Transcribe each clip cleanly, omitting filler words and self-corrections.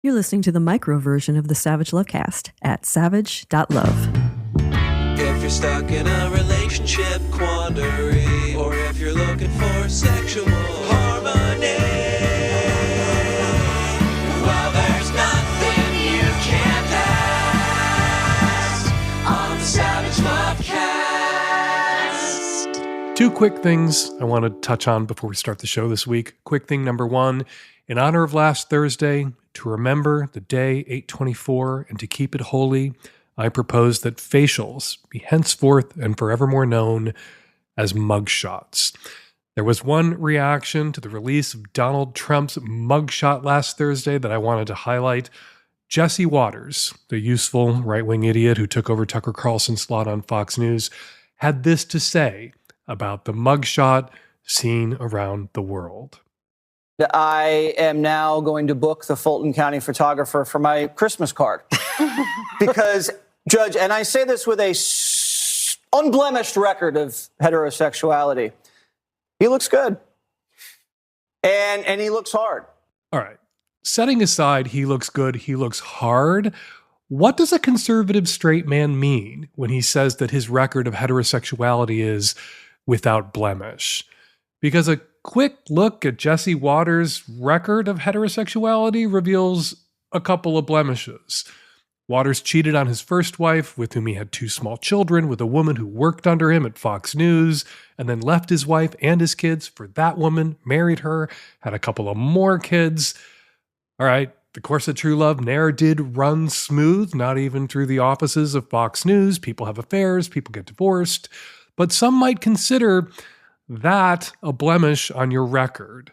You're listening to the micro version of the Savage Lovecast at savage.love. If you're stuck in a relationship quandary, or if you're looking for sexual harmony, well, there's nothing you can't ask on the Savage Lovecast. Two quick things I want to touch on before we start the show this week. Quick thing number one, in honor of last Thursday, to remember the day 8/24 and to keep it holy, I propose that facials be henceforth and forevermore known as mugshots. There was one reaction to the release of Donald Trump's mugshot last Thursday that I wanted to highlight. Jesse Waters, the useful right-wing idiot who took over Tucker Carlson's slot on Fox News, had this to say about the mugshot seen around the world. I am now going to book the Fulton County photographer for my Christmas card. Because, Judge, and I say this with a unblemished record of heterosexuality, he looks good. And he looks hard. All right. Setting aside he looks good, he looks hard, what does a conservative straight man mean when he says that his record of heterosexuality is without blemish? Because a quick look at Jesse Waters' record of heterosexuality reveals a couple of blemishes. Waters cheated on his first wife, with whom he had 2 small children, with a woman who worked under him at Fox News, and then left his wife and his kids for that woman, married her, had a couple of more kids. All right, the course of true love ne'er did run smooth, not even through the offices of Fox News. People have affairs, people get divorced, but some might consider that a blemish on your record.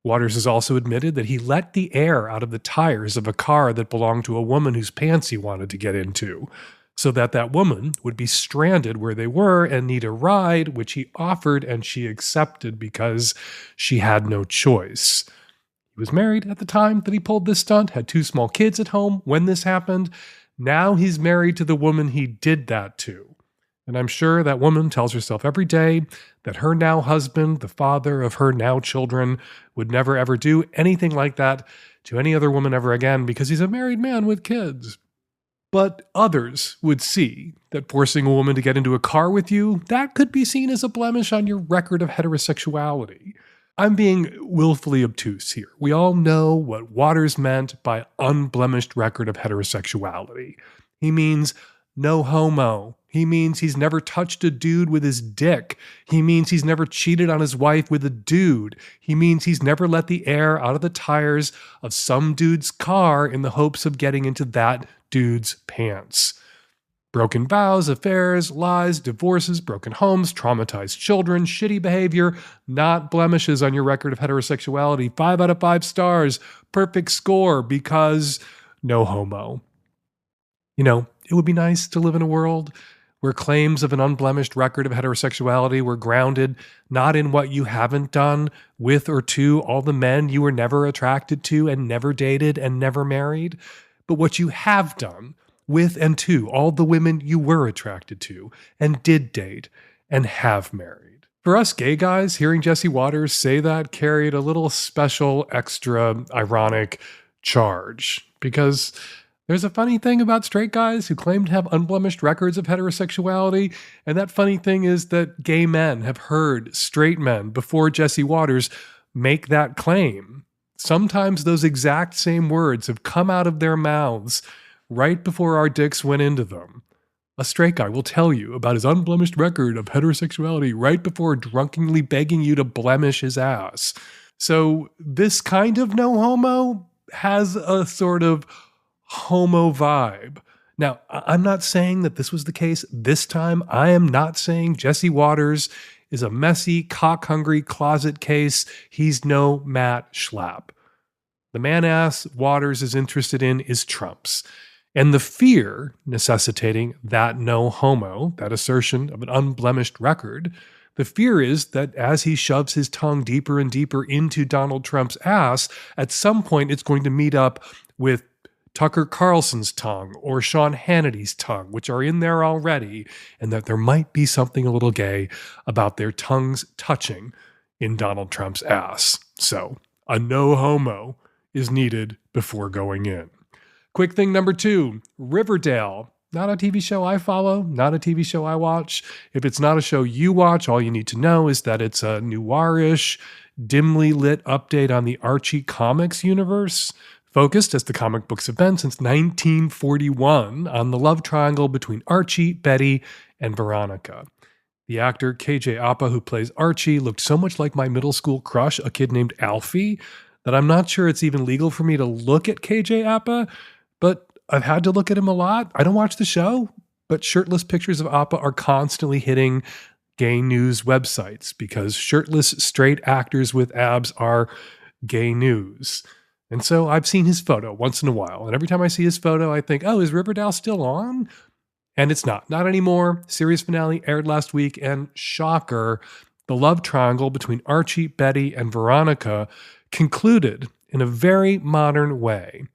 Waters has also admitted that he let the air out of the tires of a car that belonged to a woman whose pants he wanted to get into, so that that woman would be stranded where they were and need a ride, which he offered and she accepted because she had no choice. He was married at the time that he pulled this stunt, had 2 small kids at home when this happened. Now he's married to the woman he did that to. And I'm sure that woman tells herself every day that her now husband, the father of her now children, would never ever do anything like that to any other woman ever again because he's a married man with kids. But others would see that forcing a woman to get into a car with you, that could be seen as a blemish on your record of heterosexuality. I'm being willfully obtuse here. We all know what Waters meant by unblemished record of heterosexuality. He means no homo. He means he's never touched a dude with his dick. He means he's never cheated on his wife with a dude. He means he's never let the air out of the tires of some dude's car in the hopes of getting into that dude's pants. Broken vows, affairs, lies, divorces, broken homes, traumatized children, shitty behavior, not blemishes on your record of heterosexuality. 5 out of 5 stars, perfect score because no homo. You know, it would be nice to live in a world where claims of an unblemished record of heterosexuality were grounded not in what you haven't done with or to all the men you were never attracted to and never dated and never married, but what you have done with and to all the women you were attracted to and did date and have married. For us gay guys, hearing Jesse Waters say that carried a little special, extra, ironic charge because there's a funny thing about straight guys who claim to have unblemished records of heterosexuality, and that funny thing is that gay men have heard straight men before Jesse Waters make that claim. Sometimes those exact same words have come out of their mouths right before our dicks went into them. A straight guy will tell you about his unblemished record of heterosexuality right before drunkenly begging you to blemish his ass. So this kind of no homo has a sort of homo vibe. Now, I'm not saying that this was the case this time. I am not saying Jesse Waters is a messy, cock-hungry closet case. He's no Matt Schlapp. The man-ass Waters is interested in is Trump's. And the fear necessitating that no homo, that assertion of an unblemished record, the fear is that as he shoves his tongue deeper and deeper into Donald Trump's ass, at some point it's going to meet up with Tucker Carlson's tongue or Sean Hannity's tongue, which are in there already, and that there might be something a little gay about their tongues touching in Donald Trump's ass. So, a no homo is needed before going in. Quick thing number 2, Riverdale. Not a TV show I follow, not a TV show I watch. If it's not a show you watch, all you need to know is that it's a noirish, dimly lit update on the Archie comics universe, focused, as the comic books have been since 1941, on the love triangle between Archie, Betty, and Veronica. The actor KJ Apa, who plays Archie, looked so much like my middle school crush, a kid named Alfie, that I'm not sure it's even legal for me to look at KJ Apa, but I've had to look at him a lot. I don't watch the show, but shirtless pictures of Appa are constantly hitting gay news websites because shirtless straight actors with abs are gay news. And so I've seen his photo once in a while. And every time I see his photo, I think, oh, is Riverdale still on? And it's not. Not anymore. Series finale aired last week. And shocker, the love triangle between Archie, Betty, and Veronica concluded in a very modern way.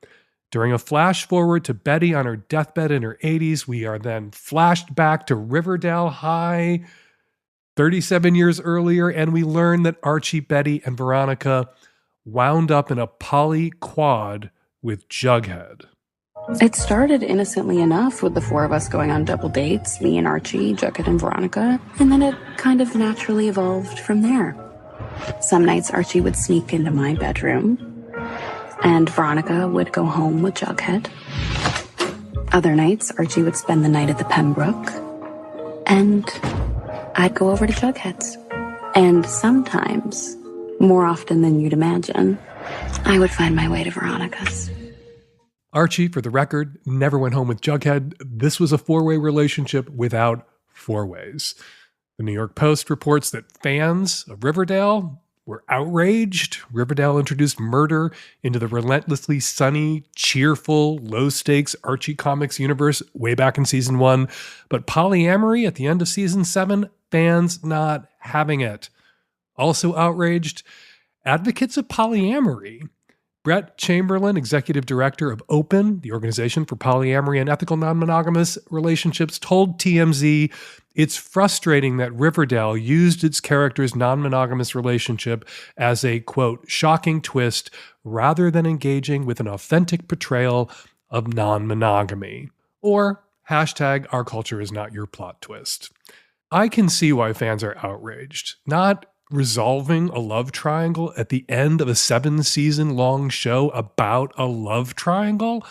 During a flash forward to Betty on her deathbed in her 80s, we are then flashed back to Riverdale High 37 years earlier, and we learn that Archie, Betty, and Veronica wound up in a poly-quad with Jughead. It started innocently enough with the 4 of us going on double dates, me and Archie, Jughead, and Veronica, and then it kind of naturally evolved from there. Some nights Archie would sneak into my bedroom, and Veronica would go home with Jughead. Other nights, Archie would spend the night at the Pembroke, and I'd go over to Jughead's. And sometimes, more often than you'd imagine, I would find my way to Veronica's. Archie, for the record, never went home with Jughead. This was a 4-way relationship without 4-ways. The New York Post reports that fans of Riverdale were outraged. Riverdale introduced murder into the relentlessly sunny, cheerful, low-stakes Archie comics universe way back in season 1. But polyamory at the end of season 7, fans not having it. Also outraged, advocates of polyamory. Brett Chamberlain, executive director of OPEN, the Organization for Polyamory and Ethical Non-Monogamous Relationships, told TMZ it's frustrating that Riverdale used its character's non-monogamous relationship as a, quote, shocking twist rather than engaging with an authentic portrayal of non-monogamy. Or hashtag our culture is not your plot twist. I can see why fans are outraged. Not resolving a love triangle at the end of a 7-season-long show about a love triangle?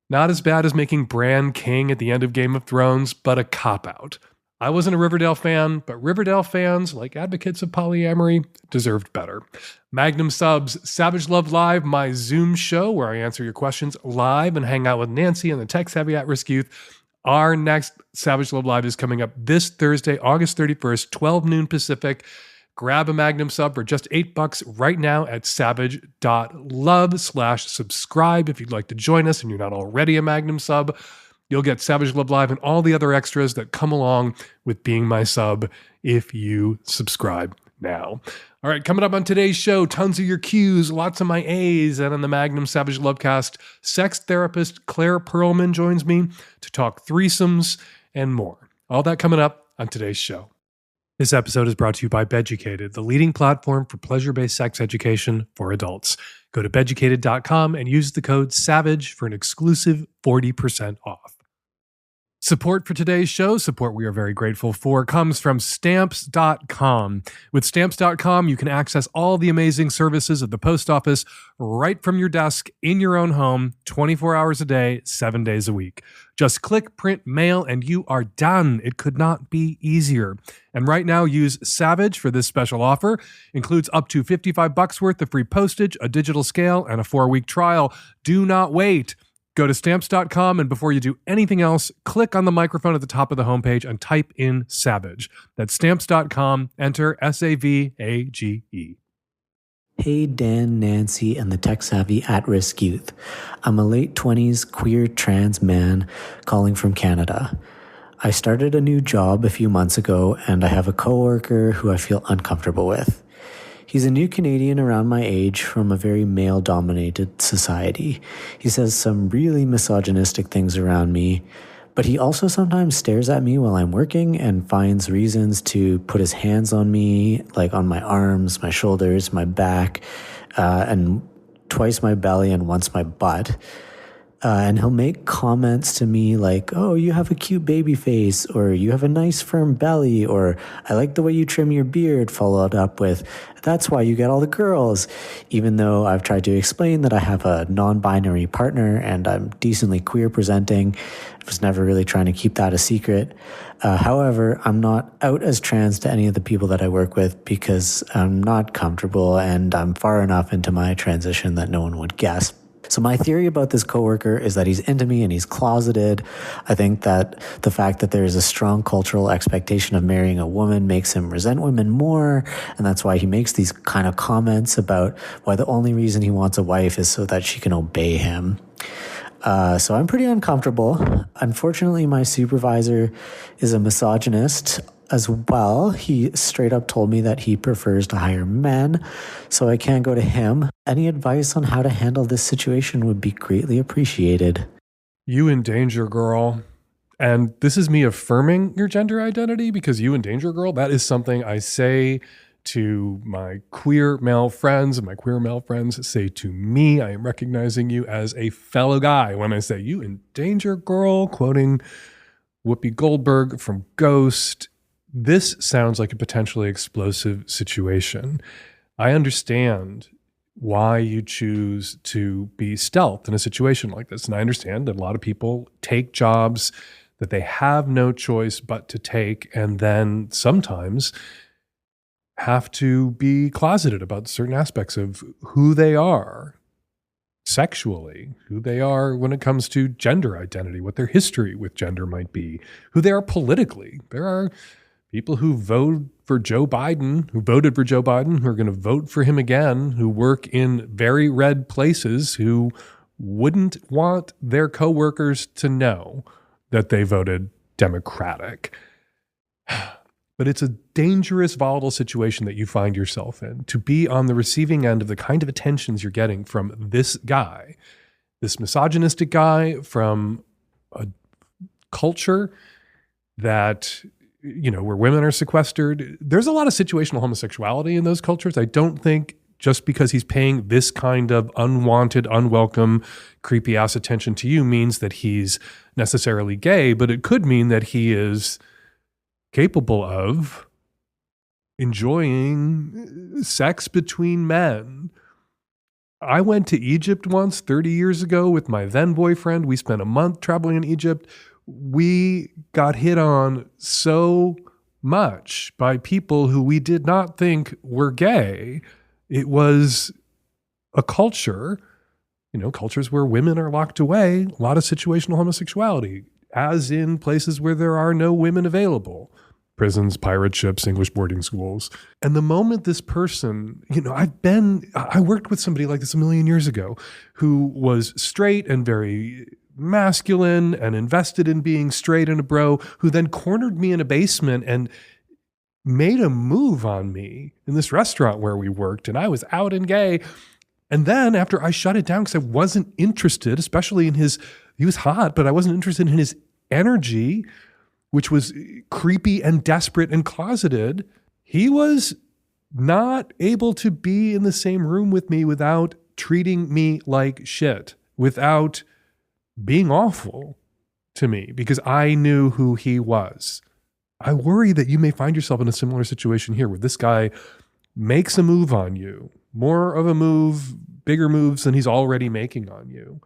Not as bad as making Bran king at the end of Game of Thrones, but a cop-out. I wasn't a Riverdale fan, but Riverdale fans, like advocates of polyamory, deserved better. Magnum subs, Savage Love Live, my Zoom show where I answer your questions live and hang out with Nancy and the tech-savvy at-risk youth. Our next Savage Love Live is coming up this Thursday, August 31st, 12 noon Pacific. Grab a Magnum sub for just $8 right now at savage.love/subscribe if you'd like to join us and you're not already a Magnum sub. You'll get Savage Love Live and all the other extras that come along with being my sub if you subscribe now. All right, coming up on today's show, tons of your Qs, lots of my As, and on the Magnum Savage Lovecast, sex therapist Claire Perelman joins me to talk threesomes and more. All that coming up on today's show. This episode is brought to you by Beducated, the leading platform for pleasure-based sex education for adults. Go to beducated.com and use the code SAVAGE for an exclusive 40% off. Support for today's show, support we are very grateful for, comes from Stamps.com. With Stamps.com, you can access all the amazing services of the post office right from your desk in your own home, 24 hours a day, 7 days a week. Just click, print, mail, and you are done. It could not be easier. And right now, use Savage for this special offer. Includes up to $55 worth of free postage, a digital scale, and a 4-week trial. Do not wait. Go to Stamps.com, and before you do anything else, click on the microphone at the top of the homepage and type in Savage. That's Stamps.com. Enter SAVAGE. Hey, Dan, Nancy, and the tech-savvy at-risk youth. I'm a late 20s queer trans man calling from Canada. I started a new job a few months ago, and I have a coworker who I feel uncomfortable with. He's a new Canadian around my age from a very male-dominated society. He says some really misogynistic things around me, but he also sometimes stares at me while I'm working and finds reasons to put his hands on me, like on my arms, my shoulders, my back, and twice my belly and once my butt. And he'll make comments to me like, oh, you have a cute baby face, or you have a nice firm belly, or I like the way you trim your beard, followed up with, that's why you get all the girls. Even though I've tried to explain that I have a non-binary partner and I'm decently queer presenting, I was never really trying to keep that a secret. However, I'm not out as trans to any of the people that I work with because I'm not comfortable and I'm far enough into my transition that no one would guess. So my theory about this coworker is that he's into me and he's closeted. I think that the fact that there is a strong cultural expectation of marrying a woman makes him resent women more. And that's why he makes these kind of comments about why the only reason he wants a wife is so that she can obey him. So I'm pretty uncomfortable. Unfortunately, my supervisor is a misogynist as well. He straight up told me that he prefers to hire men, so I can't go to him. Any advice on how to handle this situation would be greatly appreciated. You in danger, girl. And this is me affirming your gender identity, because you in danger, girl, that is something I say to my queer male friends, and my queer male friends say to me. I am recognizing you as a fellow guy when I say you in danger, girl, quoting Whoopi Goldberg from Ghost. This sounds like a potentially explosive situation. I understand why you choose to be stealth in a situation like this. And I understand that a lot of people take jobs that they have no choice but to take, and then sometimes have to be closeted about certain aspects of who they are sexually, who they are when it comes to gender identity, what their history with gender might be, who they are politically. There are people who voted for Joe Biden, who are going to vote for him again, who work in very red places, who wouldn't want their coworkers to know that they voted Democratic. But it's a dangerous, volatile situation that you find yourself in, to be on the receiving end of the kind of attentions you're getting from this guy, this misogynistic guy from a culture that, where women are sequestered. There's a lot of situational homosexuality in those cultures. I don't think just because he's paying this kind of unwanted, unwelcome, creepy ass attention to you means that he's necessarily gay, but it could mean that he is capable of enjoying sex between men. I went to Egypt once 30 years ago with my then boyfriend. We spent a month traveling in Egypt. We got hit on so much by people who we did not think were gay. It was a culture, cultures where women are locked away, a lot of situational homosexuality, as in places where there are no women available. Prisons, pirate ships, English boarding schools. And the moment this person, I worked with somebody like this a million years ago who was straight and very masculine and invested in being straight and a bro, who then cornered me in a basement and made a move on me in this restaurant where we worked, and I was out and gay. And then after I shut it down because I wasn't interested, especially in he was hot, but I wasn't interested in his energy, which was creepy and desperate and closeted, he was not able to be in the same room with me without treating me like shit, without being awful to me, because I knew who he was. I worry that you may find yourself in a similar situation here, where this guy makes a move on you, more of a move, bigger moves than he's already making on you.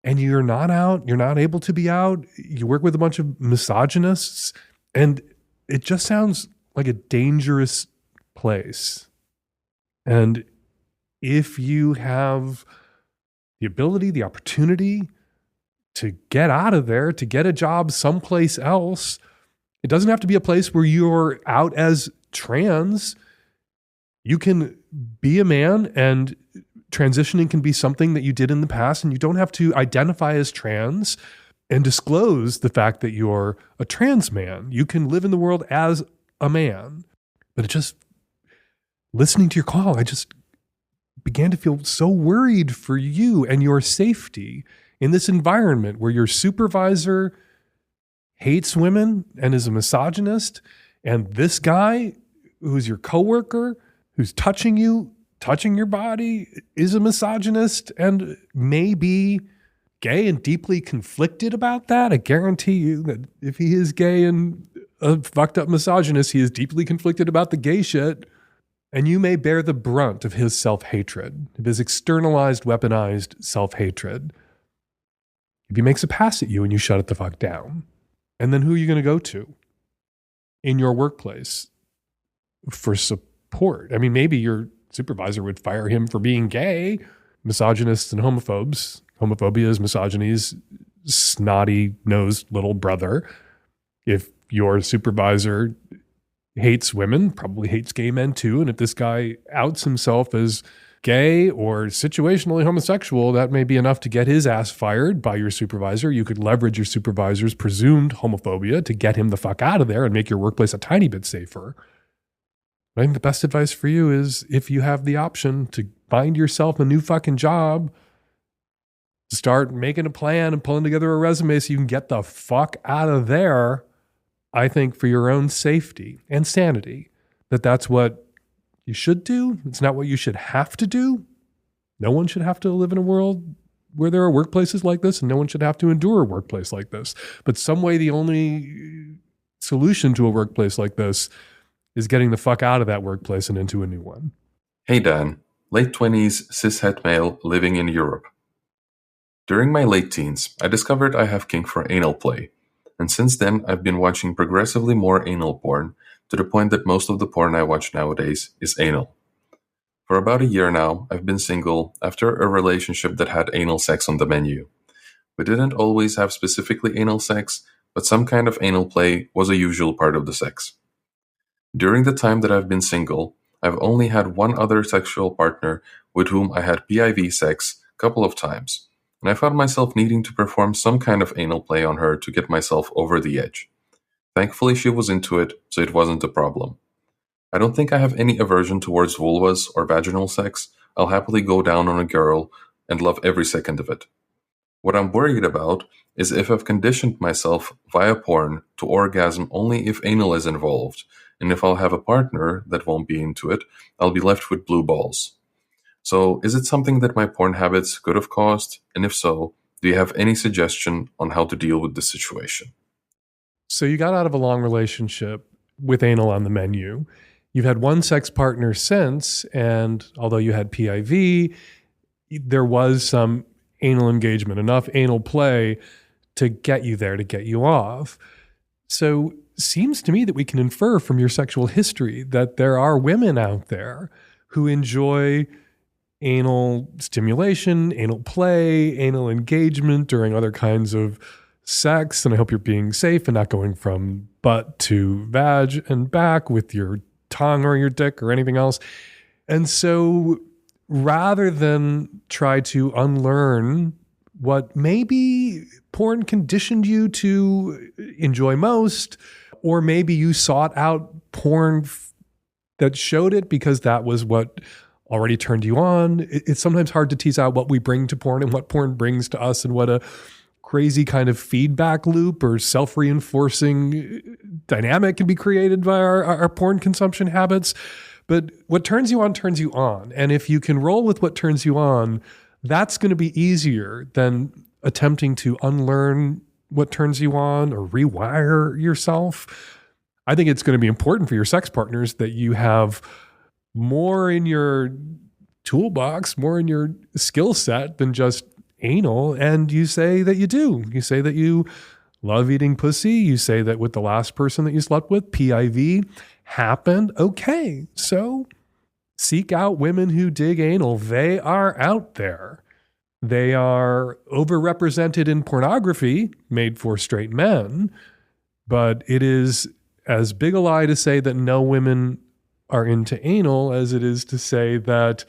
And you're not out, you're not able to be out. You work with a bunch of misogynists, and it just sounds like a dangerous place. And if you have the ability, the opportunity to get out of there, to get a job someplace else, it doesn't have to be a place where you're out as trans. You can be a man, and transitioning can be something that you did in the past, and you don't have to identify as trans and disclose the fact that you're a trans man. You can live in the world as a man. But it just, listening to your call, I just began to feel so worried for you and your safety in this environment where your supervisor hates women and is a misogynist, and this guy who's your coworker, who's touching you touching your body is a misogynist and may be gay and deeply conflicted about that. I guarantee you that if he is gay and a fucked up misogynist, he is deeply conflicted about the gay shit. And you may bear the brunt of his self-hatred, of his externalized, weaponized self-hatred. If he makes a pass at you and you shut it the fuck down, and then who are you going to go to in your workplace for support? I mean, maybe your supervisor would fire him for being gay. Misogynists and homophobes. Homophobia is misogyny's snotty-nosed little brother. If your supervisor hates women, probably hates gay men too, and if this guy outs himself as gay or situationally homosexual, that may be enough to get his ass fired by your supervisor. You could leverage your supervisor's presumed homophobia to get him the fuck out of there and make your workplace a tiny bit safer. I think the best advice for you is, if you have the option to find yourself a new fucking job, start making a plan and pulling together a resume so you can get the fuck out of there. I think for your own safety and sanity, that's what you should do. It's not what you should have to do. No one should have to live in a world where there are workplaces like this, and no one should have to endure a workplace like this. But some way, the only solution to a workplace like this is getting the fuck out of that workplace and into a new one. Hey Dan, late 20s cishet male living in Europe. During my late teens, I discovered I have kink for anal play, and since then I've been watching progressively more anal porn, to the point that most of the porn I watch nowadays is anal. For about a year now, I've been single after a relationship that had anal sex on the menu. We didn't always have specifically anal sex, but some kind of anal play was a usual part of the sex. During the time that I've been single, I've only had one other sexual partner with whom I had PIV sex a couple of times, and I found myself needing to perform some kind of anal play on her to get myself over the edge. Thankfully, she was into it, so it wasn't a problem. I don't think I have any aversion towards vulvas or vaginal sex. I'll happily go down on a girl and love every second of it. What I'm worried about is if I've conditioned myself via porn to orgasm only if anal is involved, and if I'll have a partner that won't be into it, I'll be left with blue balls. So, is it something that my porn habits could have caused? And if so, do you have any suggestion on how to deal with this situation? So you got out of a long relationship with anal on the menu. You've had one sex partner since, and although you had PIV, there was some anal engagement, enough anal play to get you there, to get you off. So seems to me that we can infer from your sexual history that there are women out there who enjoy anal stimulation, anal play, anal engagement during other kinds of sex. And I hope you're being safe and not going from butt to vag and back with your tongue or your dick or anything else. And so rather than try to unlearn what maybe porn conditioned you to enjoy most, or maybe you sought out porn that showed it because that was what already turned you on. It's sometimes hard to tease out what we bring to porn and what porn brings to us, and what a crazy kind of feedback loop or self-reinforcing dynamic can be created by our porn consumption habits. But what turns you on turns you on. And if you can roll with what turns you on, that's going to be easier than attempting to unlearn what turns you on or rewire yourself. I think it's going to be important for your sex partners that you have more in your toolbox, more in your skill set than just anal. And you say that you do. You say that you love eating pussy. You say that with the last person that you slept with, PIV happened. Okay, so seek out women who dig anal. They are out there. They are overrepresented in pornography made for straight men, but it is as big a lie to say that no women are into anal as it is to say that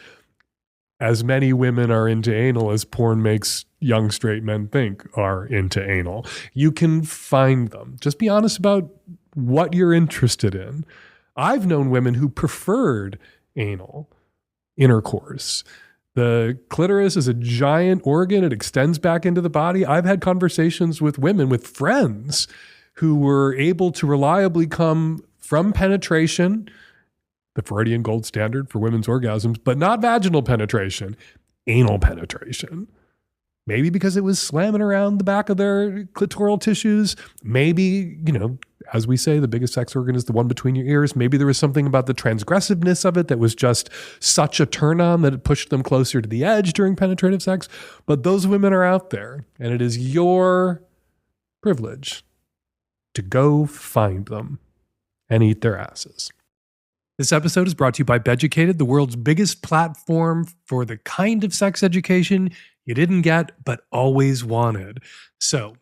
as many women are into anal as porn makes young straight men think are into anal. You can find them. Just be honest about what you're interested in. I've known women who preferred anal intercourse. The clitoris is a giant organ. It extends back into the body. I've had conversations with women, with friends, who were able to reliably come from penetration, the Freudian gold standard for women's orgasms, but not vaginal penetration, anal penetration. Maybe because it was slamming around the back of their clitoral tissues. Maybe, as we say, the biggest sex organ is the one between your ears. Maybe there was something about the transgressiveness of it that was just such a turn on that it pushed them closer to the edge during penetrative sex. But those women are out there, and it is your privilege to go find them and eat their asses. This episode is brought to you by Beducated, the world's biggest platform for the kind of sex education you didn't get but always wanted. So,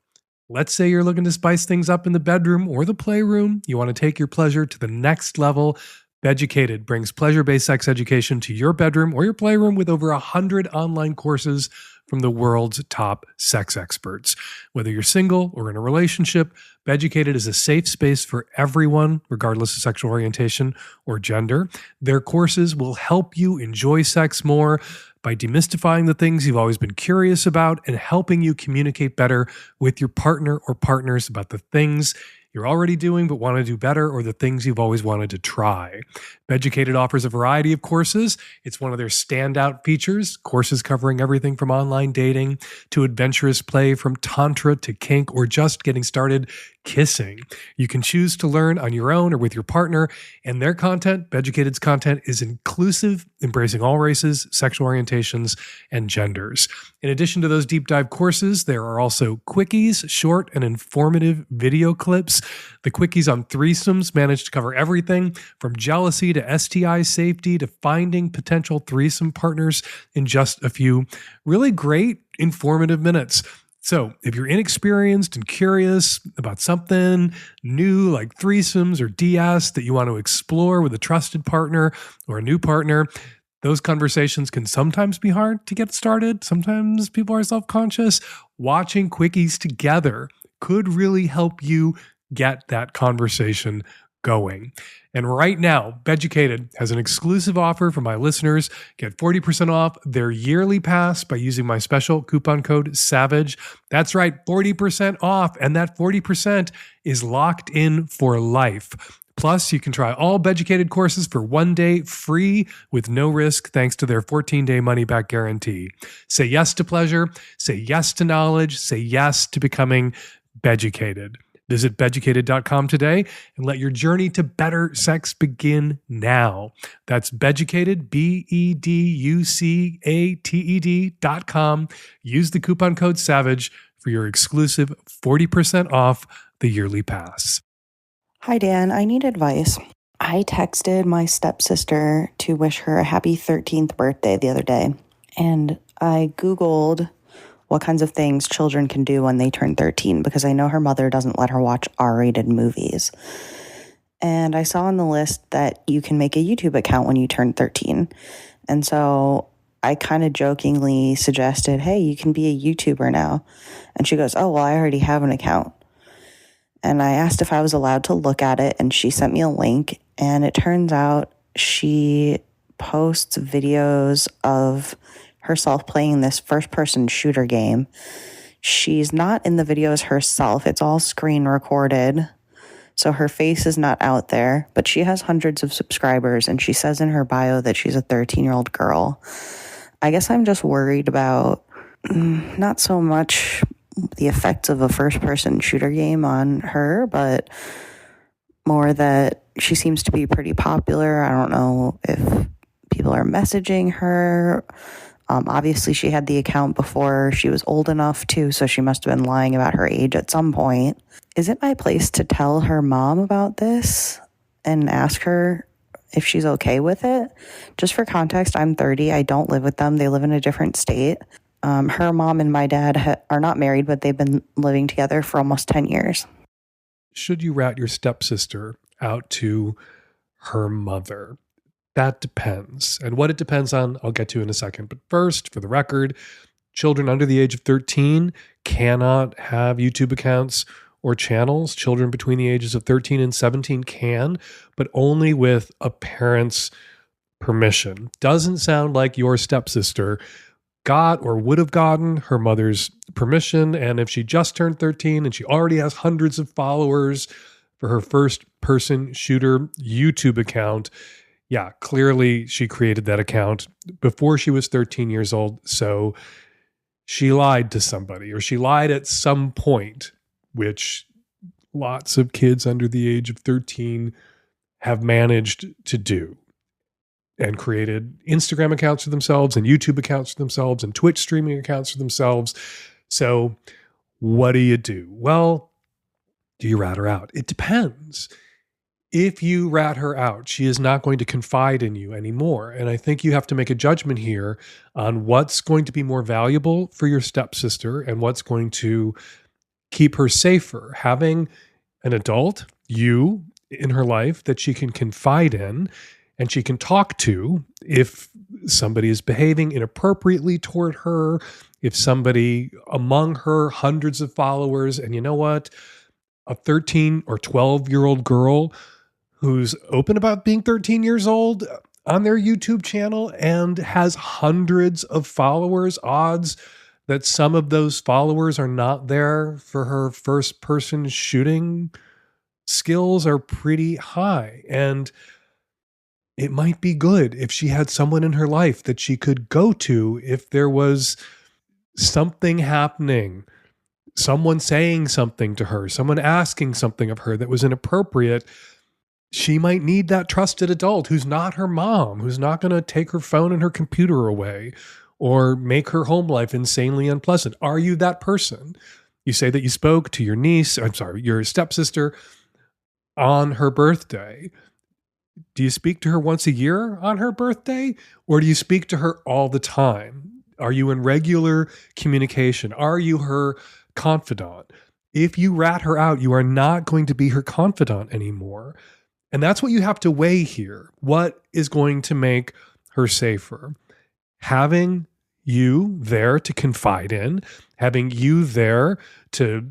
let's say you're looking to spice things up in the bedroom or the playroom. You want to take your pleasure to the next level. Beducated brings pleasure-based sex education to your bedroom or your playroom with over 100 online courses from the world's top sex experts. Whether you're single or in a relationship, Beducated is a safe space for everyone, regardless of sexual orientation or gender. Their courses will help you enjoy sex more by demystifying the things you've always been curious about and helping you communicate better with your partner or partners about the things you're already doing but want to do better, or the things you've always wanted to try. Beducated offers a variety of courses. It's one of their standout features, courses covering everything from online dating to adventurous play, from tantra to kink, or just getting started kissing. You can choose to learn on your own or with your partner, and their content, Beducated's content, is inclusive, embracing all races, sexual orientations, and genders. In addition to those deep dive courses, there are also quickies, short and informative video clips. The quickies on threesomes manage to cover everything from jealousy to STI safety to finding potential threesome partners in just a few really great informative minutes. So if you're inexperienced and curious about something new like threesomes or DS that you want to explore with a trusted partner or a new partner, those conversations can sometimes be hard to get started. Sometimes people are self-conscious. Watching quickies together could really help you get that conversation going. And right now, Beducated has an exclusive offer for my listeners. Get 40% off their yearly pass by using my special coupon code SAVAGE. That's right, 40% off. And that 40% is locked in for life. Plus, you can try all Beducated courses for 1 day free with no risk thanks to their 14-day money-back guarantee. Say yes to pleasure. Say yes to knowledge. Say yes to becoming Beducated. Visit beducated.com today and let your journey to better sex begin now. That's Beducated, BEDUCATED.com. Use the coupon code SAVAGE for your exclusive 40% off the yearly pass. Hi, Dan. I need advice. I texted my stepsister to wish her a happy 13th birthday the other day, and I Googled what kinds of things children can do when they turn 13, because I know her mother doesn't let her watch R-rated movies. And I saw on the list that you can make a YouTube account when you turn 13. And so I kind of jokingly suggested, hey, you can be a YouTuber now. And she goes, oh, well, I already have an account. And I asked if I was allowed to look at it, and she sent me a link. And it turns out she posts videos of herself playing this first-person shooter game. She's not in the videos herself. It's all screen recorded, so her face is not out there, but she has hundreds of subscribers, and she says in her bio that she's a 13-year-old girl. I guess I'm just worried about not so much the effects of a first-person shooter game on her, but more that she seems to be pretty popular. I don't know if people are messaging her. Obviously, she had the account before she was old enough to, so she must have been lying about her age at some point. Is it my place to tell her mom about this and ask her if she's okay with it? Just for context, I'm 30. I don't live with them. They live in a different state. Her mom and my dad are not married, but they've been living together for almost 10 years. Should you rat your stepsister out to her mother? That depends. And what it depends on, I'll get to in a second. But first, for the record, children under the age of 13 cannot have YouTube accounts or channels. Children between the ages of 13 and 17 can, but only with a parent's permission. Doesn't sound like your stepsister got or would have gotten her mother's permission. And if she just turned 13 and she already has hundreds of followers for her first-person shooter YouTube account, yeah, clearly she created that account before she was 13 years old. So she lied to somebody, or she lied at some point, which lots of kids under the age of 13 have managed to do, and created Instagram accounts for themselves and YouTube accounts for themselves and Twitch streaming accounts for themselves. So what do? Well, do you rat her out? It depends. If you rat her out, she is not going to confide in you anymore. And I think you have to make a judgment here on what's going to be more valuable for your stepsister and what's going to keep her safer. Having an adult, you, in her life that she can confide in and she can talk to if somebody is behaving inappropriately toward her, if somebody among her hundreds of followers, and you know what? A 13 or 12-year-old girl who's open about being 13 years old on their YouTube channel and has hundreds of followers, odds that some of those followers are not there for her first person shooting skills are pretty high. And it might be good if she had someone in her life that she could go to if there was something happening, someone saying something to her, someone asking something of her that was inappropriate. She might need that trusted adult who's not her mom, who's not going to take her phone and her computer away or make her home life insanely unpleasant. Are you that person? You say that you spoke to your stepsister on her birthday. Do you speak to her once a year on her birthday, or do you speak to her all the time? Are you in regular communication? Are you her confidant? If you rat her out, you are not going to be her confidant anymore. And that's what you have to weigh here. What is going to make her safer? Having you there to confide in, having you there to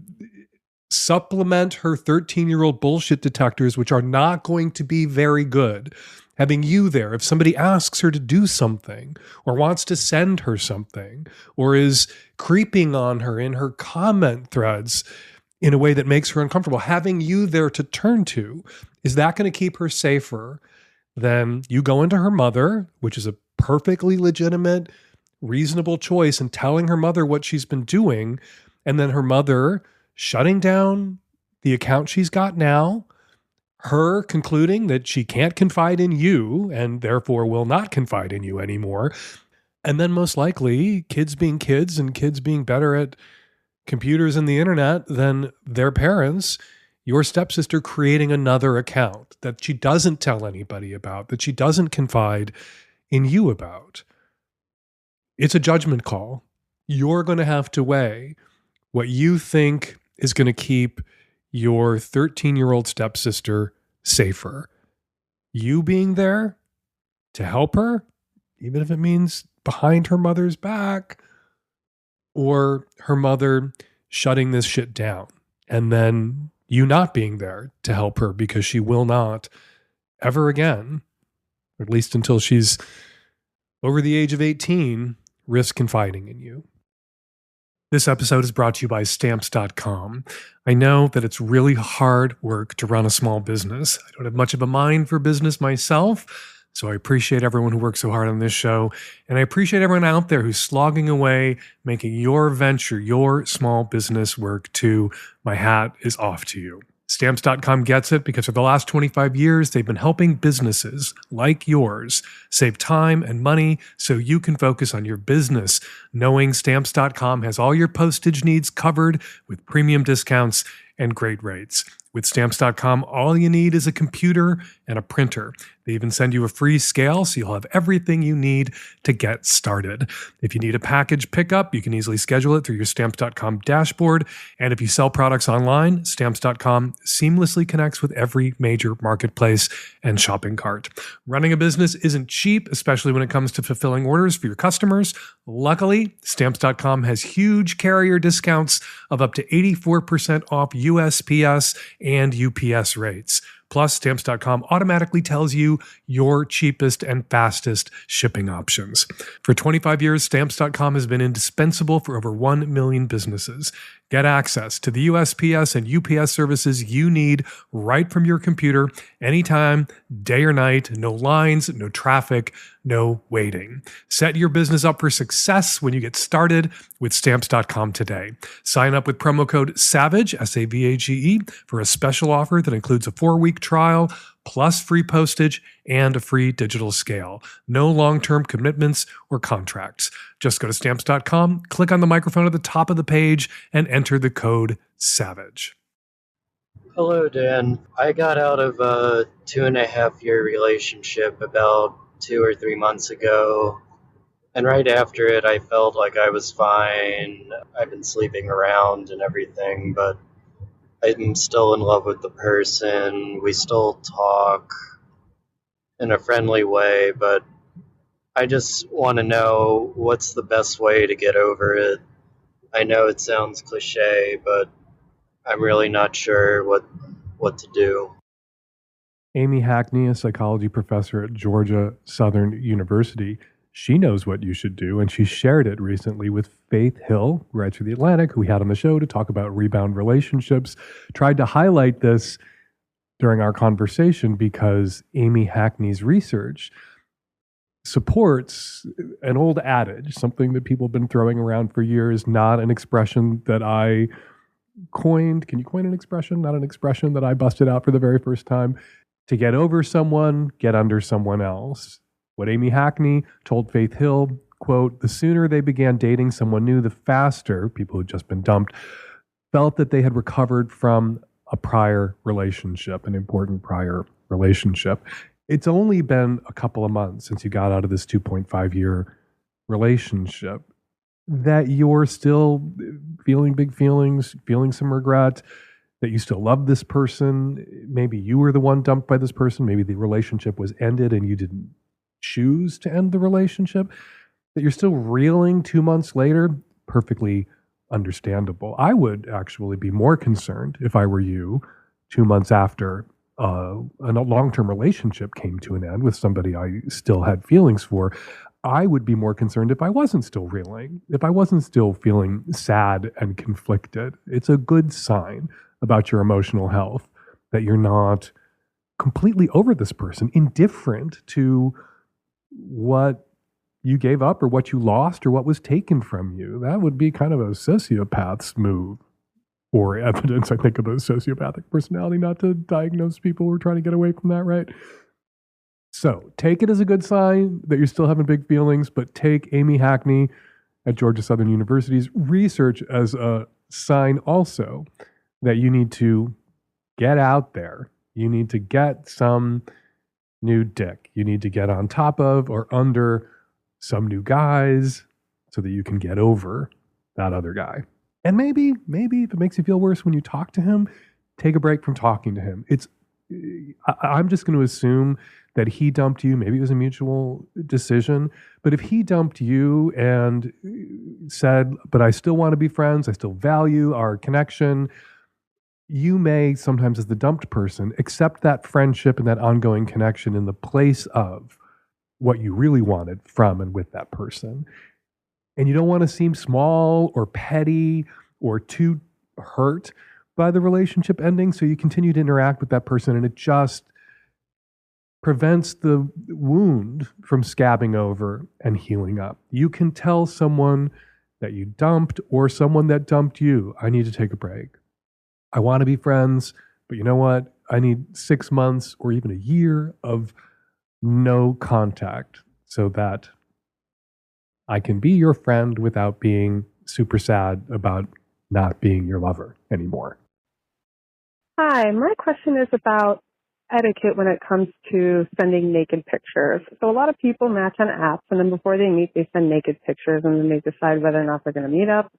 supplement her 13-year-old bullshit detectors, which are not going to be very good. Having you there, if somebody asks her to do something or wants to send her something or is creeping on her in her comment threads in a way that makes her uncomfortable, having you there to turn to, is that going to keep her safer than you going to her mother, which is a perfectly legitimate, reasonable choice, and telling her mother what she's been doing, and then her mother shutting down the account she's got now, her concluding that she can't confide in you and therefore will not confide in you anymore, and then most likely kids being kids and kids being better at computers and the internet than their parents, your stepsister creating another account that she doesn't tell anybody about, that she doesn't confide in you about. It's a judgment call. You're going to have to weigh what you think is going to keep your 13-year-old stepsister safer. You being there to help her, even if it means behind her mother's back, or her mother shutting this shit down, and then you not being there to help her because she will not ever again, or at least until she's over the age of 18, risk confiding in you. This episode is brought to you by Stamps.com. I know that it's really hard work to run a small business. I don't have much of a mind for business myself, so I appreciate everyone who works so hard on this show, and I appreciate everyone out there who's slogging away, making your venture, your small business work too. My hat is off to you. Stamps.com gets it because for the last 25 years, they've been helping businesses like yours save time and money so you can focus on your business, knowing Stamps.com has all your postage needs covered with premium discounts and great rates. With Stamps.com, all you need is a computer and a printer. They even send you a free scale, so you'll have everything you need to get started. If you need a package pickup, you can easily schedule it through your Stamps.com dashboard. And if you sell products online, Stamps.com seamlessly connects with every major marketplace and shopping cart. Running a business isn't cheap, especially when it comes to fulfilling orders for your customers. Luckily, Stamps.com has huge carrier discounts of up to 84% off USPS and UPS rates. Plus, Stamps.com automatically tells you your cheapest and fastest shipping options. For 25 years, Stamps.com has been indispensable for over 1 million businesses. Get access to the USPS and UPS services you need right from your computer, anytime, day or night. No lines, no traffic, no waiting. Set your business up for success when you get started with Stamps.com today. Sign up with promo code SAVAGE, SAVAGE, for a special offer that includes a 4-week trial, plus free postage and a free digital scale. No long-term commitments or contracts. Just go to Stamps.com, click on the microphone at the top of the page, and enter the code SAVAGE. Hello, Dan. I got out of a 2.5-year relationship about 2 or 3 months ago. And right after it, I felt like I was fine. I've been sleeping around and everything, but I'm still in love with the person. We still talk in a friendly way, but I just want to know what's the best way to get over it. I know it sounds cliche, but I'm really not sure what to do. Amy Hackney, a psychology professor at Georgia Southern University, she knows what you should do, and she shared it recently with Faith Hill, who writes for The Atlantic, who we had on the show to talk about rebound relationships. Tried to highlight this during our conversation because Amy Hackney's research supports an old adage, something that people have been throwing around for years, not an expression that I coined. Can you coin an expression? Not an expression that I busted out for the very first time. To get over someone, get under someone else. What Amy Hackney told Faith Hill, quote, the sooner they began dating someone new, the faster people who'd just been dumped felt that they had recovered from a prior relationship, an important prior relationship. It's only been a couple of months since you got out of this 2.5-year relationship that you're still feeling big feelings, feeling some regret, that you still love this person. Maybe you were the one dumped by this person. Maybe the relationship was ended and you didn't choose to end the relationship. That you're still reeling 2 months later, perfectly understandable. I would actually be more concerned if I were you 2 months after a long-term relationship came to an end with somebody I still had feelings for. I would be more concerned if I wasn't still reeling, if I wasn't still feeling sad and conflicted. It's a good sign about your emotional health that you're not completely over this person, indifferent to what you gave up or what you lost or what was taken from you. That would be kind of a sociopath's move, or evidence, I think, of a sociopathic personality, not to diagnose people who are trying to get away from that, right? So take it as a good sign that you're still having big feelings, but take Amy Hackney at Georgia Southern University's research as a sign also that you need to get out there. You need to get some new dick. You need to get on top of or under some new guys so that you can get over that other guy. And maybe if it makes you feel worse when you talk to him, take a break from talking to him. I'm just going to assume that he dumped you. Maybe it was a mutual decision. But if he dumped you and said, but I still want to be friends, I still value our connection, you may sometimes, as the dumped person, accept that friendship and that ongoing connection in the place of what you really wanted from and with that person. And you don't want to seem small or petty or too hurt by the relationship ending, so you continue to interact with that person, and it just prevents the wound from scabbing over and healing up. You can tell someone that you dumped or someone that dumped you, I need to take a break. I want to be friends, but you know what? I need 6 months or even a year of no contact so that I can be your friend without being super sad about not being your lover anymore. Hi, my question is about etiquette when it comes to sending naked pictures. So a lot of people match on apps, and then before they meet, they send naked pictures, and then they decide whether or not they're going to meet up,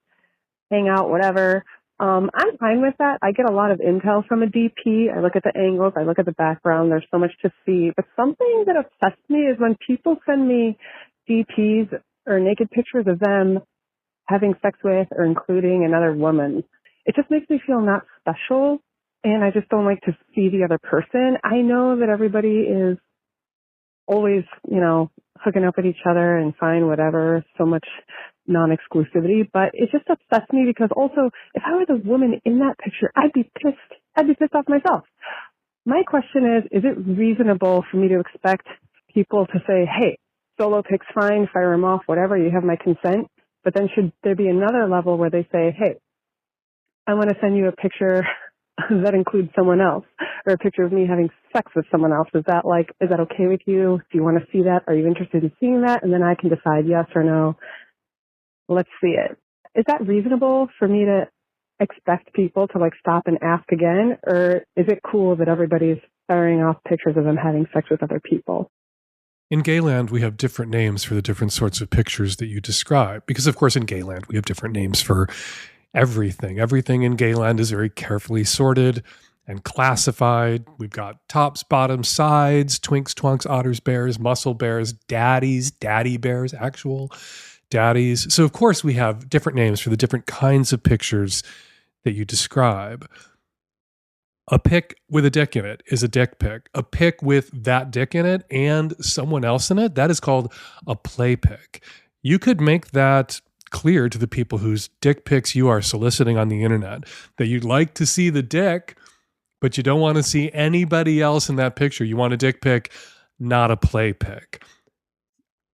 hang out, whatever. I'm fine with that. I get a lot of intel from a DP. I look at the angles. I look at the background. There's so much to see. But something that upsets me is when people send me DPs or naked pictures of them having sex with or including another woman. It just makes me feel not special, and I just don't like to see the other person. I know that everybody is always, hooking up with each other and fine, whatever. So much non-exclusivity, but it just upsets me because also, if I were the woman in that picture, I'd be pissed. I'd be pissed off myself. My question is it reasonable for me to expect people to say, hey, solo pics fine, fire them off, whatever, you have my consent? But then should there be another level where they say, hey, I want to send you a picture that includes someone else, or a picture of me having sex with someone else? Is that okay with you? Do you want to see that? Are you interested in seeing that? And then I can decide yes or no. Let's see it. Is that reasonable for me to expect people to stop and ask again? Or is it cool that everybody's firing off pictures of them having sex with other people? In Gayland, we have different names for the different sorts of pictures that you describe. Because, of course, in Gayland, we have different names for everything. Everything in Gayland is very carefully sorted and classified. We've got tops, bottoms, sides, twinks, twunks, otters, bears, muscle bears, daddies, daddy bears, actual daddies. So, of course, we have different names for the different kinds of pictures that you describe. A pic with a dick in it is a dick pic. A pic with that dick in it and someone else in it, that is called a play pic. You could make that clear to the people whose dick pics you are soliciting on the internet, that you'd like to see the dick, but you don't want to see anybody else in that picture. You want a dick pic, not a play pic.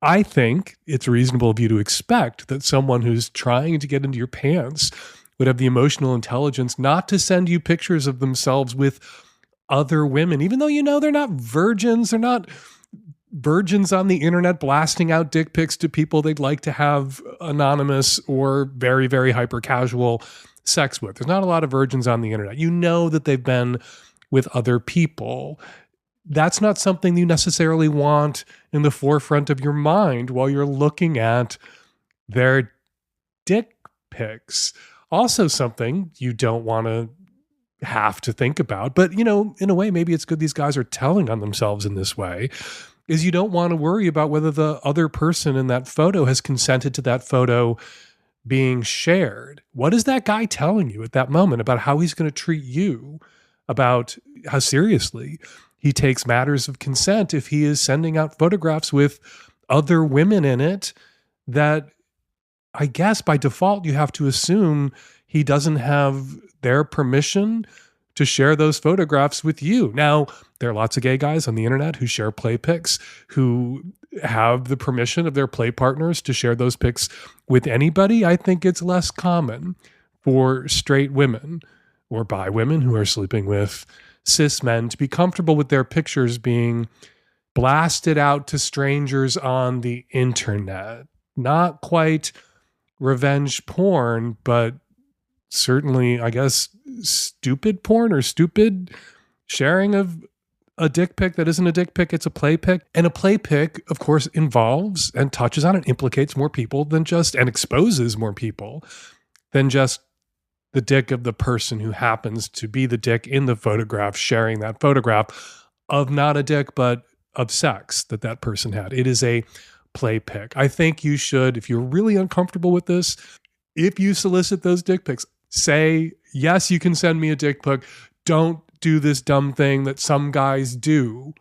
I think it's reasonable of you to expect that someone who's trying to get into your pants would have the emotional intelligence not to send you pictures of themselves with other women, even though they're not virgins. They're not virgins on the internet blasting out dick pics to people they'd like to have anonymous or very, very hyper casual sex with. There's not a lot of virgins on the internet. You know that they've been with other people. That's not something you necessarily want in the forefront of your mind while you're looking at their dick pics. Also something you don't want to have to think about, but in a way, maybe it's good these guys are telling on themselves in this way, is you don't want to worry about whether the other person in that photo has consented to that photo being shared. What is that guy telling you at that moment about how he's going to treat you, about how seriously he takes matters of consent if he is sending out photographs with other women in it that I guess by default you have to assume he doesn't have their permission to share those photographs with you. Now, there are lots of gay guys on the internet who share play pics, who have the permission of their play partners to share those pics with anybody. I think it's less common for straight women or bi women who are sleeping with cis men to be comfortable with their pictures being blasted out to strangers on the internet. Not quite revenge porn, but certainly, I guess, stupid porn or stupid sharing of a dick pic that isn't a dick pic, it's a play pic. And a play pic, of course, involves and touches on and implicates more people than just, and exposes more people than just the dick of the person who happens to be the dick in the photograph, sharing that photograph of not a dick, but of sex that person had. It is a play pic. I think you should, if you're really uncomfortable with this, if you solicit those dick pics, say, yes, you can send me a dick pic. Don't do this dumb thing that some guys do.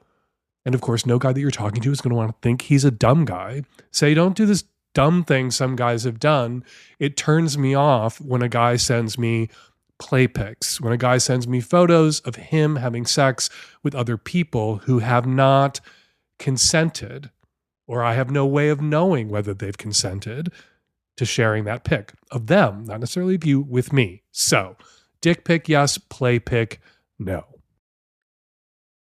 And of course, no guy that you're talking to is going to want to think he's a dumb guy. Say, don't do this dumb thing some guys have done. It turns me off when a guy sends me play pics, when a guy sends me photos of him having sex with other people who have not consented, or I have no way of knowing whether they've consented to sharing that pic of them, not necessarily of you, with me. So, dick pic, yes. Play pic, no.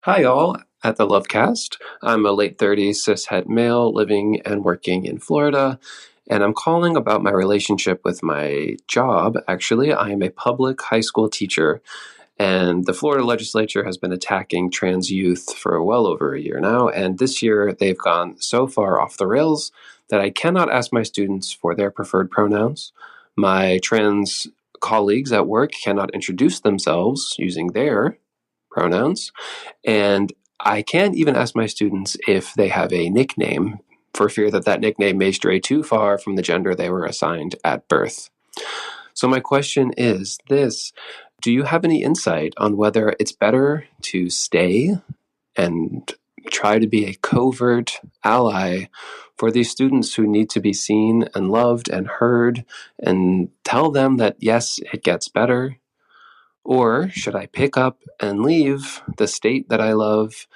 Hi, all. At the Lovecast. I'm a late 30s cishet male living and working in Florida, and I'm calling about my relationship with my job. Actually, I am a public high school teacher, and the Florida legislature has been attacking trans youth for well over a year now, and this year they've gone so far off the rails that I cannot ask my students for their preferred pronouns. My trans colleagues at work cannot introduce themselves using their pronouns, and I can't even ask my students if they have a nickname for fear that that nickname may stray too far from the gender they were assigned at birth. So my question is this: do you have any insight on whether it's better to stay and try to be a covert ally for these students who need to be seen and loved and heard, and tell them that, yes, it gets better? Or should I pick up and leave the state that I love,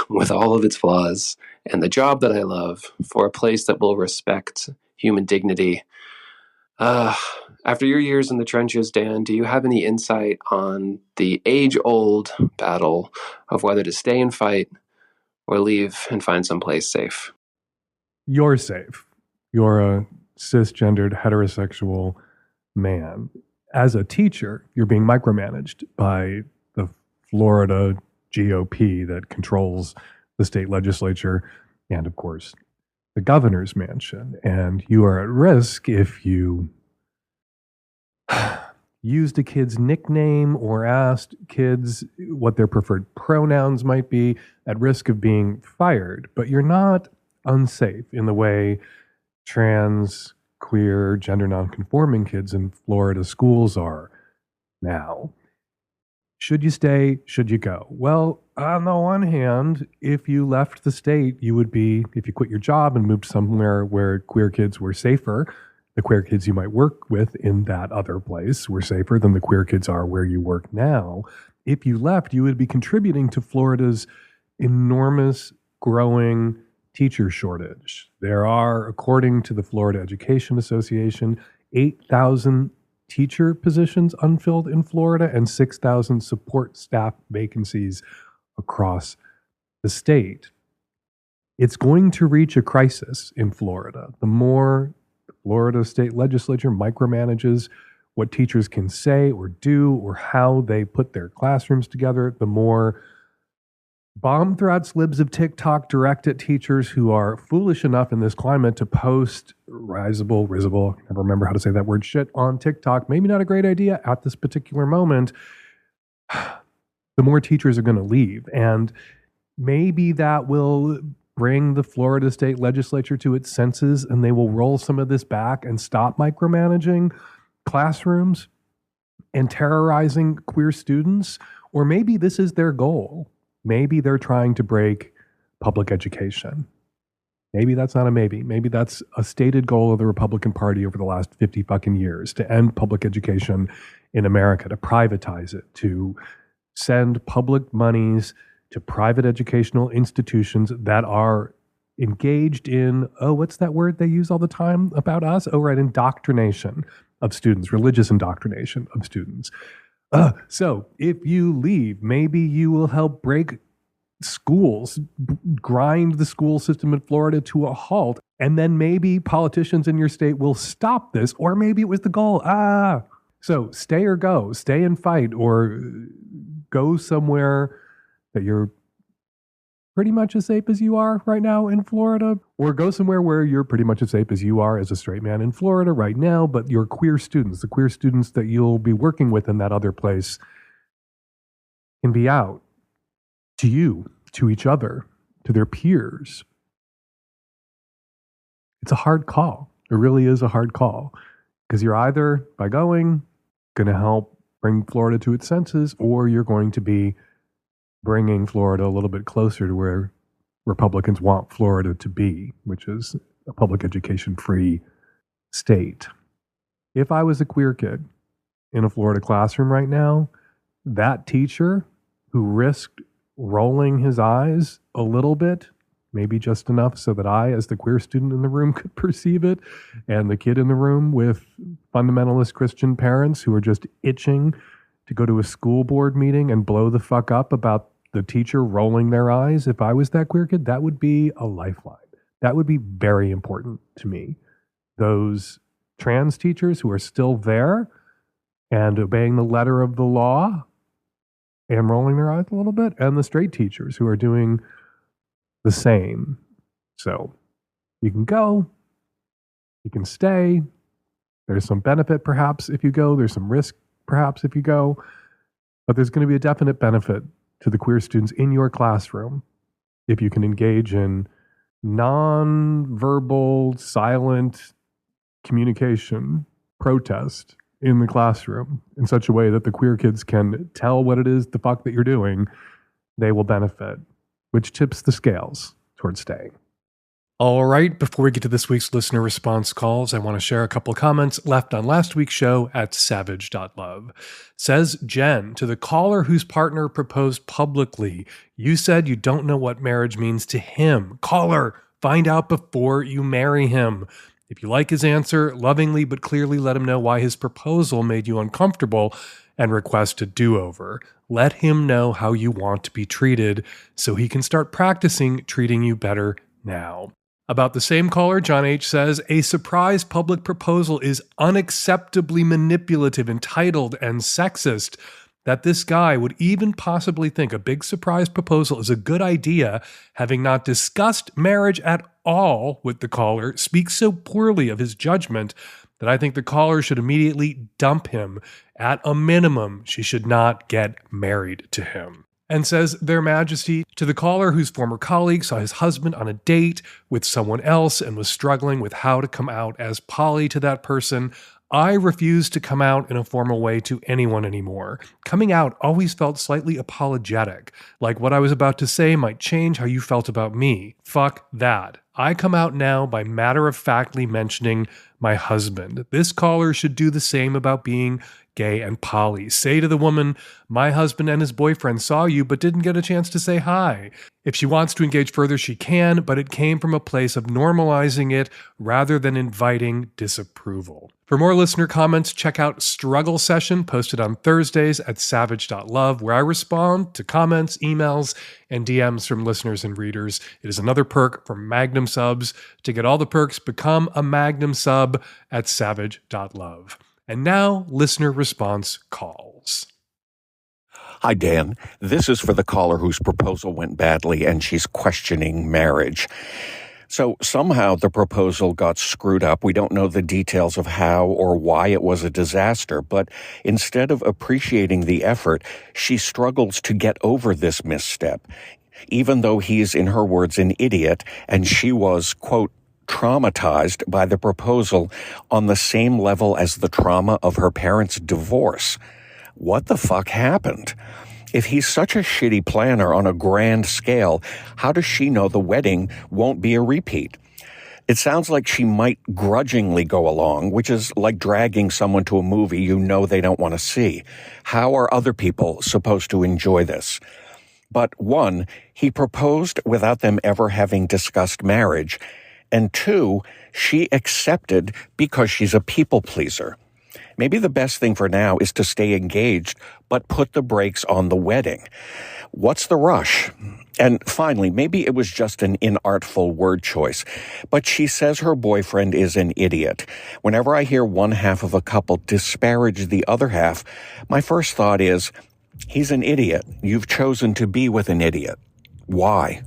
with all of its flaws, and the job that I love, for a place that will respect human dignity? After your years in the trenches, Dan, do you have any insight on the age-old battle of whether to stay and fight or leave and find someplace safe? You're safe. You're a cisgendered heterosexual man. As a teacher, you're being micromanaged by the Florida GOP that controls the state legislature and, of course, the governor's mansion. And you are at risk if you used a kid's nickname or asked kids what their preferred pronouns might be, at risk of being fired. But you're not unsafe in the way trans, queer, gender nonconforming kids in Florida schools are now. Should you stay? Should you go? Well, on the one hand, if you left the state, you would be, if you quit your job and moved somewhere where queer kids were safer, the queer kids you might work with in that other place were safer than the queer kids are where you work now. If you left, you would be contributing to Florida's enormous growing teacher shortage. There are, according to the Florida Education Association, 8,000 teacher positions unfilled in Florida and 6,000 support staff vacancies across the state. It's going to reach a crisis in Florida. The more the Florida state legislature micromanages what teachers can say or do or how they put their classrooms together, the more bomb threats libs of TikTok direct at teachers who are foolish enough in this climate to post risible, I never remember how to say that word, shit on TikTok. Maybe not a great idea at this particular moment. The more teachers are going to leave. And maybe that will bring the Florida state legislature to its senses and they will roll some of this back and stop micromanaging classrooms and terrorizing queer students. Or maybe this is their goal. Maybe they're trying to break public education. Maybe that's not a maybe. Maybe that's a stated goal of the Republican Party over the last 50 fucking years, to end public education in America, to privatize it, to send public monies to private educational institutions that are engaged in, what's that word they use all the time about us? Oh, right, indoctrination of students, religious indoctrination of students. So if you leave, maybe you will help break schools, grind the school system in Florida to a halt, and then maybe politicians in your state will stop this, or maybe it was the goal. So stay or go, stay and fight, or go somewhere that you're pretty much as safe as you are right now in Florida, or go somewhere where you're pretty much as safe as you are as a straight man in Florida right now, but your queer students, the queer students that you'll be working with in that other place, can be out to you, to each other, to their peers. It's a hard call. It really is a hard call, because you're either, by going, going to help bring Florida to its senses, or you're going to be bringing Florida a little bit closer to where Republicans want Florida to be, which is a public education-free state. If I was a queer kid in a Florida classroom right now, that teacher who risked rolling his eyes a little bit, maybe just enough so that I, as the queer student in the room, could perceive it, and the kid in the room with fundamentalist Christian parents who are just itching to go to a school board meeting and blow the fuck up about the teacher rolling their eyes, if I was that queer kid, that would be a lifeline. That would be very important to me. Those trans teachers who are still there and obeying the letter of the law and rolling their eyes a little bit, and the straight teachers who are doing the same. So you can go, you can stay. There's some benefit perhaps if you go. There's some risk perhaps if you go. But there's going to be a definite benefit to the queer students in your classroom if you can engage in non-verbal, silent communication, protest in the classroom in such a way that the queer kids can tell what it is the fuck that you're doing. They will benefit. which tips the scales towards staying. All right, before we get to this week's listener response calls, I want to share a couple of comments left on last week's show at savage.love. Says Jen, to the caller whose partner proposed publicly, you said you don't know what marriage means to him. Caller, find out before you marry him. If you like his answer, lovingly but clearly let him know why his proposal made you uncomfortable and request a do-over. Let him know how you want to be treated so he can start practicing treating you better now. About the same caller, John H. says, a surprise public proposal is unacceptably manipulative, entitled, and sexist. That this guy would even possibly think a big surprise proposal is a good idea, having not discussed marriage at all with the caller, speaks so poorly of his judgment that I think the caller should immediately dump him. At a minimum, she should not get married to him. And says, Their Majesty, to the caller whose former colleague saw his husband on a date with someone else and was struggling with how to come out as poly to that person, I refuse to come out in a formal way to anyone anymore. Coming out always felt slightly apologetic, like what I was about to say might change how you felt about me. Fuck that. I come out now by matter-of-factly mentioning my husband. This caller should do the same about being gay and poly. Say to the woman, my husband and his boyfriend saw you but didn't get a chance to say hi. If she wants to engage further, she can, but it came from a place of normalizing it rather than inviting disapproval. For more listener comments, check out Struggle Session, posted on Thursdays at savage.love, where I respond to comments, emails, and DMs from listeners and readers. It is another perk for Magnum subs. To get all the perks, become a Magnum sub at savage.love. And now, listener response calls. Hi, Dan. This is for the caller whose proposal went badly and she's questioning marriage. So somehow the proposal got screwed up. We don't know the details of how or why it was a disaster, but instead of appreciating the effort, she struggles to get over this misstep. Even though he's, in her words, an idiot, and she was, quote, traumatized by the proposal on the same level as the trauma of her parents' divorce. What the fuck happened? If he's such a shitty planner on a grand scale, how does she know the wedding won't be a repeat? It sounds like she might grudgingly go along, which is like dragging someone to a movie you know they don't want to see. How are other people supposed to enjoy this? But one, he proposed without them ever having discussed marriage. And two, she accepted because she's a people pleaser. Maybe the best thing for now is to stay engaged, but put the brakes on the wedding. What's the rush? And finally, maybe it was just an inartful word choice, but she says her boyfriend is an idiot. Whenever I hear one half of a couple disparage the other half, my first thought is, he's an idiot. You've chosen to be with an idiot. Why?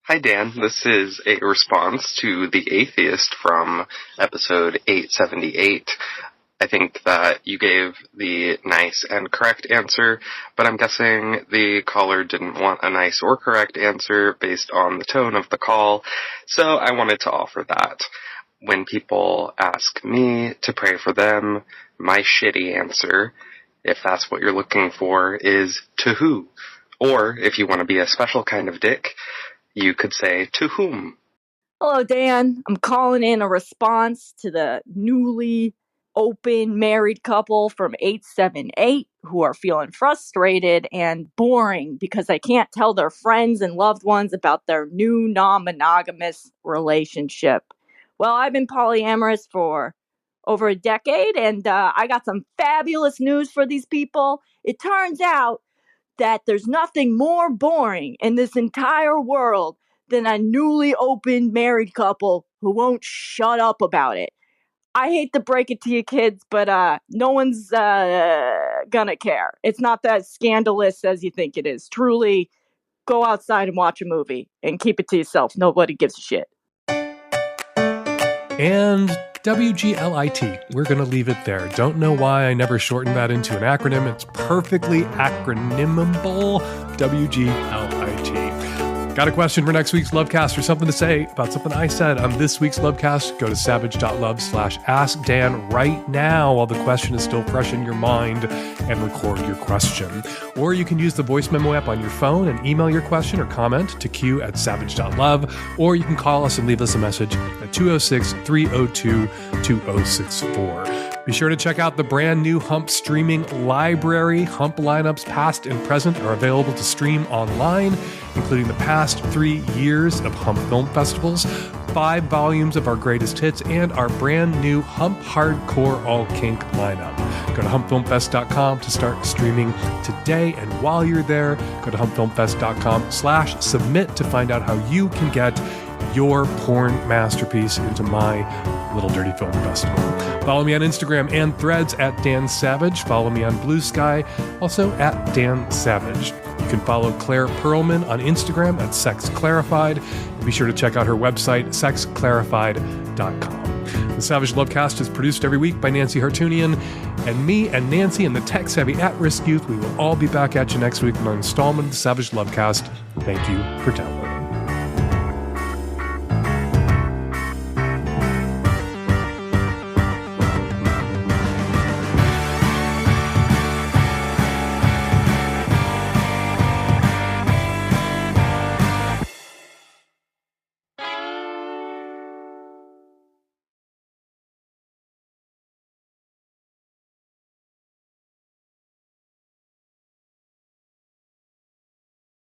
Hi, Dan. This is a response to The Atheist from episode 878. I think that you gave the nice and correct answer, but I'm guessing the caller didn't want a nice or correct answer based on the tone of the call, so I wanted to offer that. When people ask me to pray for them, my shitty answer, if that's what you're looking for, is to who? Or, if you want to be a special kind of dick, you could say to whom. Hello, Dan. I'm calling in a response to the newly open married couple from 878 who are feeling frustrated and boring because they can't tell their friends and loved ones about their new non-monogamous relationship. Well, I've been polyamorous for over a decade, and I got some fabulous news for these people. It turns out that there's nothing more boring in this entire world than a newly opened married couple who won't shut up about it. I hate to break it to you kids, but no one's gonna care. It's not that scandalous as you think it is. Truly, go outside and watch a movie and keep it to yourself. Nobody gives a shit. And WGLIT. We're going to leave it there. Don't know why I never shortened that into an acronym. It's perfectly acronymable. WGLIT. Got a question for next week's Lovecast or something to say about something I said on this week's Lovecast? Go to savage.love/askdan right now while the question is still fresh in your mind and record your question. Or you can use the voice memo app on your phone and email your question or comment to q@savage.love, or you can call us and leave us a message at 206-302-2064. Be sure to check out the brand new Hump streaming library. Hump lineups past and present are available to stream online, including the past 3 years of Hump film festivals, 5 volumes of our greatest hits, and our brand new Hump Hardcore All Kink lineup. Go to humpfilmfest.com to start streaming today, and while you're there, go to humpfilmfest.com/submit to find out how you can get your porn masterpiece into my Little Dirty Film Festival. Follow me on Instagram and Threads at Dan Savage. Follow me on Blue Sky, also at Dan Savage. You can follow Claire Perelman on Instagram at Sex Clarified. And be sure to check out her website, sexclarified.com. The Savage Lovecast is produced every week by Nancy Hartunian, and me and Nancy and the tech-savvy at-risk youth. We will all be back at you next week with an installment of the Savage Lovecast. Thank you for downloading.